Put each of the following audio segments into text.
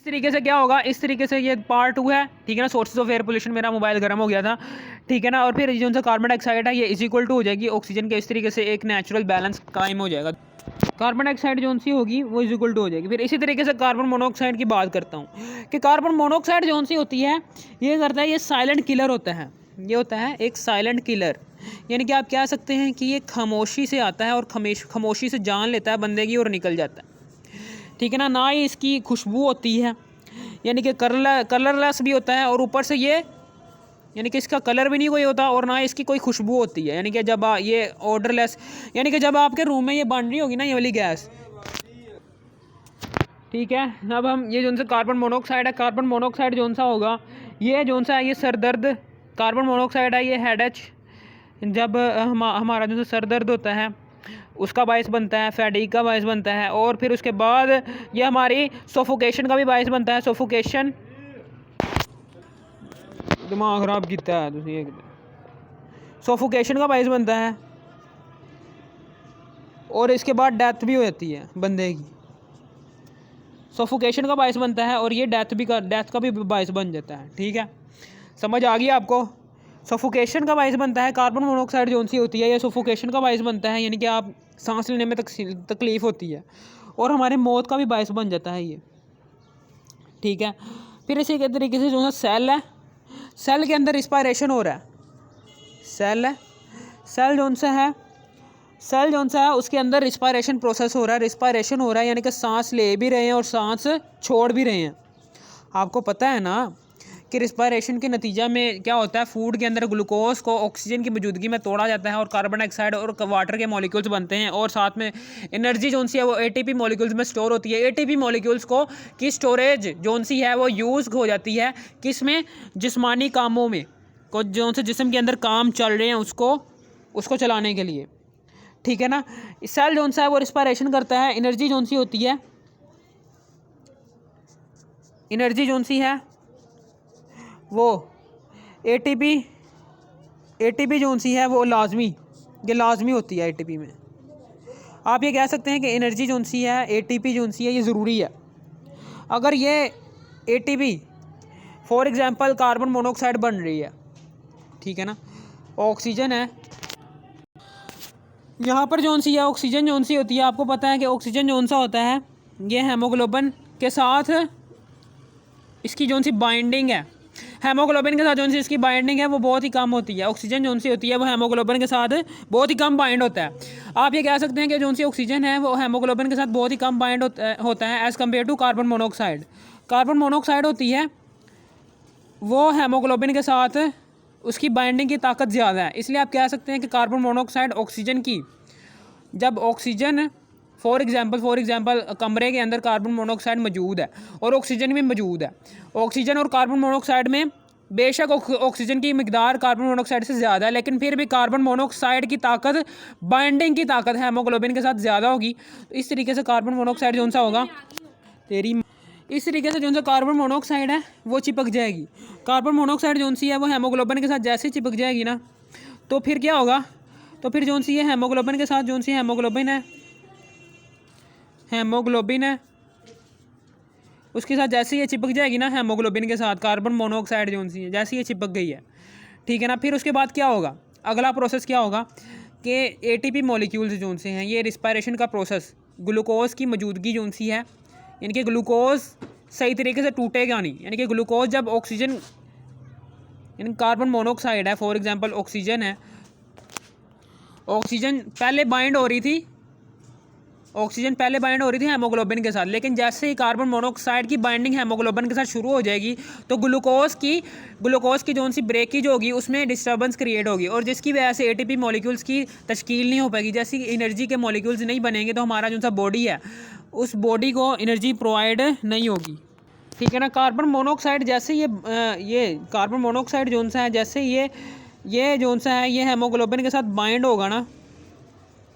तरीके से क्या होगा, इस तरीके से ये पार्ट 2 है, ठीक है ना। सोर्सेज ऑफ एयर पोल्यूशन, मेरा मोबाइल गर्म हो गया था, ठीक है ना। और फिर जो सा कार्बन डाइऑक्साइड है ये इज इक्वल टू हो जाएगी ऑक्सीजन के, इस तरीके से एक नेचुरल बैलेंस कायम हो जाएगा। कार्बन डाइऑक्साइड जो सी होगी वो इज इक्वल टू हो जाएगी। फिर इसी तरीके से कार्बन मोनोऑक्साइड की बात करता हूँ कि कार्बन मोनोऑक्साइड जो सी होती है ये करता है, ये साइलेंट किलर होता है, ये होता है एक साइलेंट किलर। यानी कि आप कह सकते हैं कि ये खामोशी से आता है और खामोशी से जान लेता है बंदे की और निकल जाता है, ठीक है ना। ना ही इसकी खुशबू होती है, यानी कि कलरलेस भी होता है, और ऊपर से ये यानी कि इसका कलर भी नहीं कोई होता, और ना इसकी कोई खुशबू होती है। यानी कि जब ये ऑर्डरलेस, यानी कि जब आपके रूम में ये बन रही होगी ना ये वाली गैस, ठीक है। अब हम ये जो सा कार्बन मोनोऑक्साइड है, कार्बन मोनोऑक्साइड जो सा होगा ये जो सा है ये सर दर्द, कार्बन मोनोऑक्साइड है ये हेडेच, जब हमारा जो सर दर्द होता है उसका बायस बनता है, फैटीग का बायस बनता है, और फिर उसके बाद ये हमारी सोफोकेशन का भी बायस बनता है। सोफोकेशन दिमाग खराब किया है, सोफोकेशन का बायस बनता है, और इसके बाद डेथ भी हो जाती है बंदे की। सोफोकेशन का बायस बनता है और ये डेथ का भी बायस बन जाता है, ठीक है। समझ आ गई आपको। सफोकेशन का बायस बनता है, कार्बन मोनोऑक्साइड जो सी होती है ये सफोकेशन का बायस बनता है, यानी कि आप सांस लेने में तकलीफ़ होती है, और हमारे मौत का भी बायस बन जाता है ये, ठीक है। फिर इसी के तरीके से जो है सेल है, सेल के अंदर रिस्पायरेशन हो रहा है, सेल है, सेल जो सा है उसके अंदर रिस्पायरेशन प्रोसेस हो रहा है, रिस्पायरेशन हो रहा है यानी कि सांस ले भी रहे हैं और सांस छोड़ भी रहे हैं। आपको पता है ना कि रिस्पायरेशन के नतीजा में क्या होता है, फूड के अंदर ग्लूकोज को ऑक्सीजन की मौजूदगी में तोड़ा जाता है और कार्बन डाइऑक्साइड और वाटर के मॉलिक्यूल्स बनते हैं, और साथ में एनर्जी जो सी है वो एटीपी मॉलिक्यूल्स में स्टोर होती है। एटीपी मॉलिक्यूल्स को की स्टोरेज जो सी है वो यूज़ हो जाती है किस में, जिस्मानी कामों में, को जो से जिस्म के अंदर काम चल रहे हैं उसको चलाने के लिए, ठीक है ना। सेल जो सा है वो रिस्पायरेशन करता है, एनर्जी जो सी होती है, एनर्जी जो सी है वो एटीपी जो सी है वो लाजमी होती है एटीपी में। आप ये कह सकते हैं कि एनर्जी जो सी है, एटीपी जो सी है ये ज़रूरी है। अगर ये ATP for example carbon monoxide बन रही है, ठीक है ना, ऑक्सीजन है यहाँ पर जो सी है, ऑक्सीजन जो सी होती है, आपको पता है कि ऑक्सीजन जो सा होता है ये हेमोग्लोबिन के साथ इसकी जो सी बाइंडिंग है, हेमोग्लोबिन के साथ जो सी इसकी बाइंडिंग है वो बहुत ही कम होती है। ऑक्सीजन जो सी होती है वो हेमोग्लोबिन के साथ बहुत ही कम बाइंड होता है। आप ये कह सकते हैं कि जो सी ऑक्सीजन है वो हेमोग्लोबिन के साथ बहुत ही कम बाइंड होता है as compare to carbon monoxide. Carbon monoxide होती है वो हेमोग्लोबिन के साथ उसकी बाइंडिंग की ताकत ज़्यादा है, इसलिए आप कह सकते हैं कि कार्बन मोनोऑक्साइड ऑक्सीजन की, जब ऑक्सीजन फॉर एग्जांपल कमरे के अंदर कार्बन मोनोऑक्साइड मौजूद है और ऑक्सीजन भी मौजूद है, ऑक्सीजन और कार्बन मोनोऑक्साइड में बेशक ऑक्सीजन की मिकदार कार्बन मोनोऑक्साइड से ज़्यादा है, लेकिन फिर भी कार्बन मोनोऑक्साइड की ताकत, बाइंडिंग की ताकत हेमोग्लोबिन के साथ ज़्यादा होगी। तो इस तरीके से कार्बन मोनोऑक्साइड जो सा होगा इस तरीके से जो सा कार्बन मोनोऑक्साइड है वो चिपक जाएगी। कार्बन मोनोऑक्साइड जो सी है वो हेमोग्लोबिन के साथ जैसे ही चिपक जाएगी ना, तो फिर क्या होगा, तो फिर जो सी है हेमोग्लोबिन के साथ जो सी हेमोग्लोबिन है उसके साथ जैसे ये चिपक जाएगी ना, हेमोग्लोबिन के साथ कार्बन मोनोऑक्साइड जो सी है जैसे ये चिपक गई है, ठीक है ना। फिर उसके बाद क्या होगा, अगला प्रोसेस क्या होगा कि एटीपी मॉलिक्यूल्स जो से हैं ये रिस्पायरेशन का प्रोसेस, ग्लूकोज की मौजूदगी जो सी है, यानी कि ग्लूकोज सही तरीके से टूटेगा नहीं, यानी कि ग्लूकोज जब ऑक्सीजन यानी कार्बन मोनोऑक्साइड है, फॉर एग्जांपल ऑक्सीजन है, ऑक्सीजन पहले बाइंड हो रही थी हेमोग्लोबिन के साथ, लेकिन जैसे ही कार्बन मोनोऑक्साइड की बाइंडिंग हेमोग्लोबिन के साथ शुरू हो जाएगी तो ग्लूकोज की जो सी ब्रेकेज होगी उसमें डिस्टर्बेंस क्रिएट होगी, और जिसकी वजह से एटीपी मॉलिक्यूल्स की तश्कील नहीं हो पाएगी। जैसी एनर्जी के मॉलिक्यूल्स नहीं बनेंगे तो हमारा जो सा बॉडी है उस बॉडी को एनर्जी प्रोवाइड नहीं होगी, ठीक है ना। कार्बन मोनोऑक्साइड जैसे ये कार्बन मोनोऑक्साइड जो सा है जैसे ये जो सा है ये हेमोग्लोबिन के साथ बाइंड होगा ना,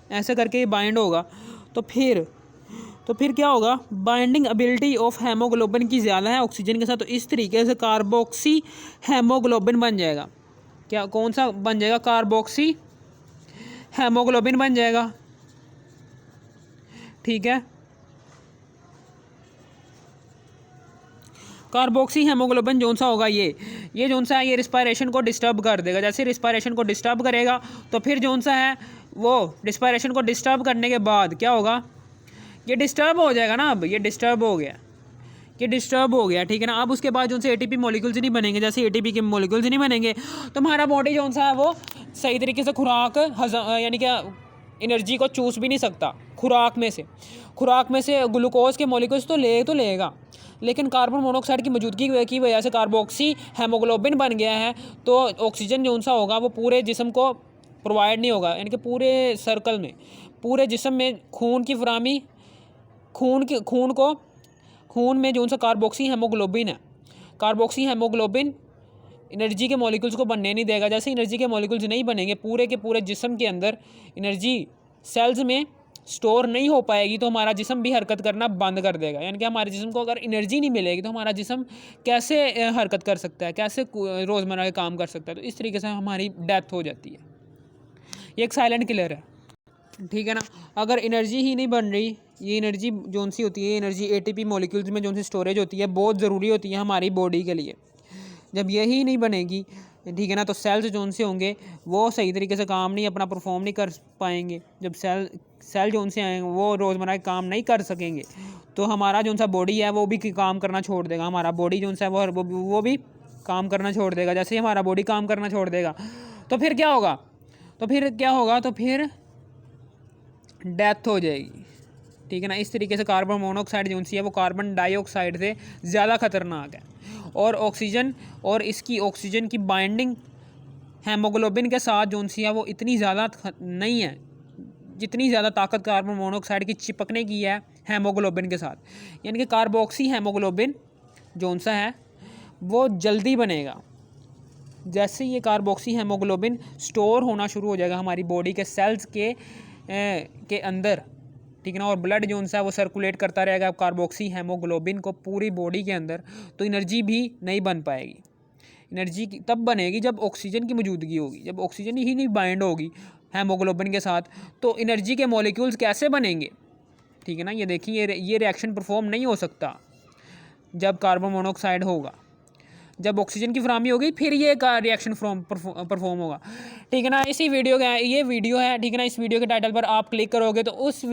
ऐसे करके ये बाइंड होगा, तो फिर क्या होगा, बाइंडिंग एबिलिटी ऑफ हेमोग्लोबिन की ज़्यादा है ऑक्सीजन के साथ, तो इस तरीके से कार्बोक्सी हेमोग्लोबिन बन जाएगा। क्या कौन सा बन जाएगा, कार्बोक्सी हेमोग्लोबिन बन जाएगा, ठीक है। कार्बोक्सी हेमोग्लोबिन जौन सा होगा ये जौन सा है ये रिस्पायरेशन को डिस्टर्ब कर देगा। जैसे रिस्पायरेशन को डिस्टर्ब करेगा तो फिर जौन सा है वो रिस्पायरेशन को डिस्टर्ब करने के बाद क्या होगा, ये डिस्टर्ब हो जाएगा ना। अब ये डिस्टर्ब हो गया, ये डिस्टर्ब हो गया, ठीक है ना। अब उसके बाद जो से एटीपी मॉलिक्यूल्स नहीं बनेंगे, जैसे एटीपी के मॉलिक्यूल्स नहीं बनेंगे तो हमारा बॉडी जो सा है वो सही तरीके से खुराक यानी कि एनर्जी को चूस भी नहीं सकता। खुराक में से ग्लूकोज के मॉलिक्यूल्स तो लेगा, लेकिन कार्बन मोनोऑक्साइड की मौजूदगी की वजह से कार्बोक्सी हेमोग्लोबिन बन गया है, तो ऑक्सीजन जो सा होगा वो पूरे जिस्म को प्रोवाइड नहीं होगा, यानी कि पूरे सर्कल में, पूरे जिस्म में खून की फराहमी, खून में जो सा कार्बोक्सी हेमोग्लोबिन है, कार्बोक्सी हेमोग्लोबिन एनर्जी के मॉलिक्यूल्स को बनने नहीं देगा। जैसे एनर्जी के मॉलिक्यूल्स नहीं बनेंगे, पूरे के पूरे जिस्म के अंदर एनर्जी सेल्स में स्टोर नहीं हो पाएगी, तो हमारा जिस्म भी हरकत करना बंद कर देगा। यानी कि हमारे जिस्म को अगर एनर्जी नहीं मिलेगी तो हमारा जिस्म कैसे हरकत कर सकता है, कैसे रोज़मर्रा के काम कर सकता है। तो इस तरीके से हमारी डेथ हो जाती है। ये एक साइलेंट किलर है, ठीक है ना। अगर एनर्जी ही नहीं बन रही, ये एनर्जी जोन सी होती है, एनर्जी एटीपी मॉलिक्यूल्स में जोन सी स्टोरेज होती है, बहुत ज़रूरी होती है हमारी बॉडी के लिए। जब यही नहीं बनेगी, ठीक है ना, तो सेल्स जोन से होंगे वो सही तरीके से काम नहीं अपना परफॉर्म नहीं कर पाएंगे। जब सेल जोन से आएंगे वो रोज़मर्रा के काम नहीं कर सकेंगे, तो हमारा जो सा बॉडी है वो भी काम करना छोड़ देगा। हमारा बॉडी जो सा है वो भी काम करना छोड़ देगा। जैसे ही हमारा बॉडी काम करना छोड़ देगा तो फिर क्या होगा, तो फिर डेथ हो जाएगी, ठीक है ना। इस तरीके से कार्बन मोनोऑक्साइड जो सी है वो कार्बन डाइऑक्साइड से ज़्यादा खतरनाक है। और इसकी ऑक्सीजन की बाइंडिंग हेमोग्लोबिन के साथ जो सी है वो इतनी ज़्यादा नहीं है जितनी ज़्यादा ताकत कार्बन मोनोऑक्साइड की चिपकने की है हेमोग्लोबिन के साथ। यानी कि कार्बोक्सी हेमोग्लोबिन जो सा है वो जल्दी बनेगा। जैसे ये कार्बोक्सी हेमोग्लोबिन स्टोर होना शुरू हो जाएगा हमारी बॉडी के सेल्स के अंदर, ठीक है ना, और ब्लड जो सा है वो सर्कुलेट करता रहेगा कार्बोक्सी हेमोग्लोबिन को पूरी बॉडी के अंदर, तो एनर्जी भी नहीं बन पाएगी। एनर्जी तब बनेगी जब ऑक्सीजन की मौजूदगी होगी। जब ऑक्सीजन ही नहीं बाइंड होगी हेमोग्लोबिन के साथ तो एनर्जी के मॉलिक्यूल्स कैसे बनेंगे, ठीक है ना। ये देखिए ये रिएक्शन परफॉर्म नहीं हो सकता जब कार्बन मोनोऑक्साइड होगा। जब ऑक्सीजन की फराहमी होगी फिर ये रिएक्शन परफॉर्म होगा, ठीक है ना। इसी वीडियो का ये वीडियो है, ठीक है ना। इस वीडियो के टाइटल पर आप क्लिक करोगे तो इस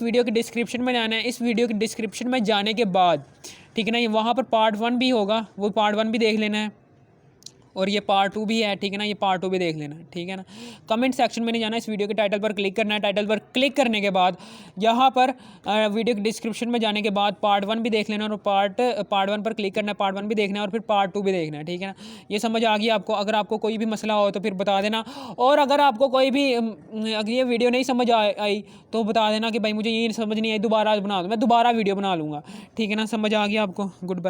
वीडियो के डिस्क्रिप्शन में जाना है। इस वीडियो के डिस्क्रिप्शन में जाने के बाद, ठीक है ना, ये वहाँ पर पार्ट 1 भी होगा, वो पार्ट 1 भी देख लेना है, और ये पार्ट 2 भी है, ठीक है ना, ये पार्ट 2 भी देख लेना है, ठीक है ना। कमेंट सेक्शन में नहीं जाना, इस वीडियो के टाइटल पर क्लिक करना है। टाइटल पर क्लिक करने के बाद यहाँ पर वीडियो के डिस्क्रिप्शन में जाने के बाद पार्ट 1 भी देख लेना, और पार्ट 1 पर क्लिक करना है, पार्ट 1 भी देखना है, और फिर पार्ट 2 भी देखना है, ठीक है ना। ये समझ आ गई आपको। अगर आपको कोई भी मसला हो तो फिर बता देना, और अगर आपको कोई भी अगर ये वीडियो नहीं समझ आई तो बता देना कि भाई मुझे ये समझ नहीं आई, दोबारा बना दो, मैं दोबारा वीडियो बना लूँगा, ठीक है ना। समझ आ गया आपको। Good bye.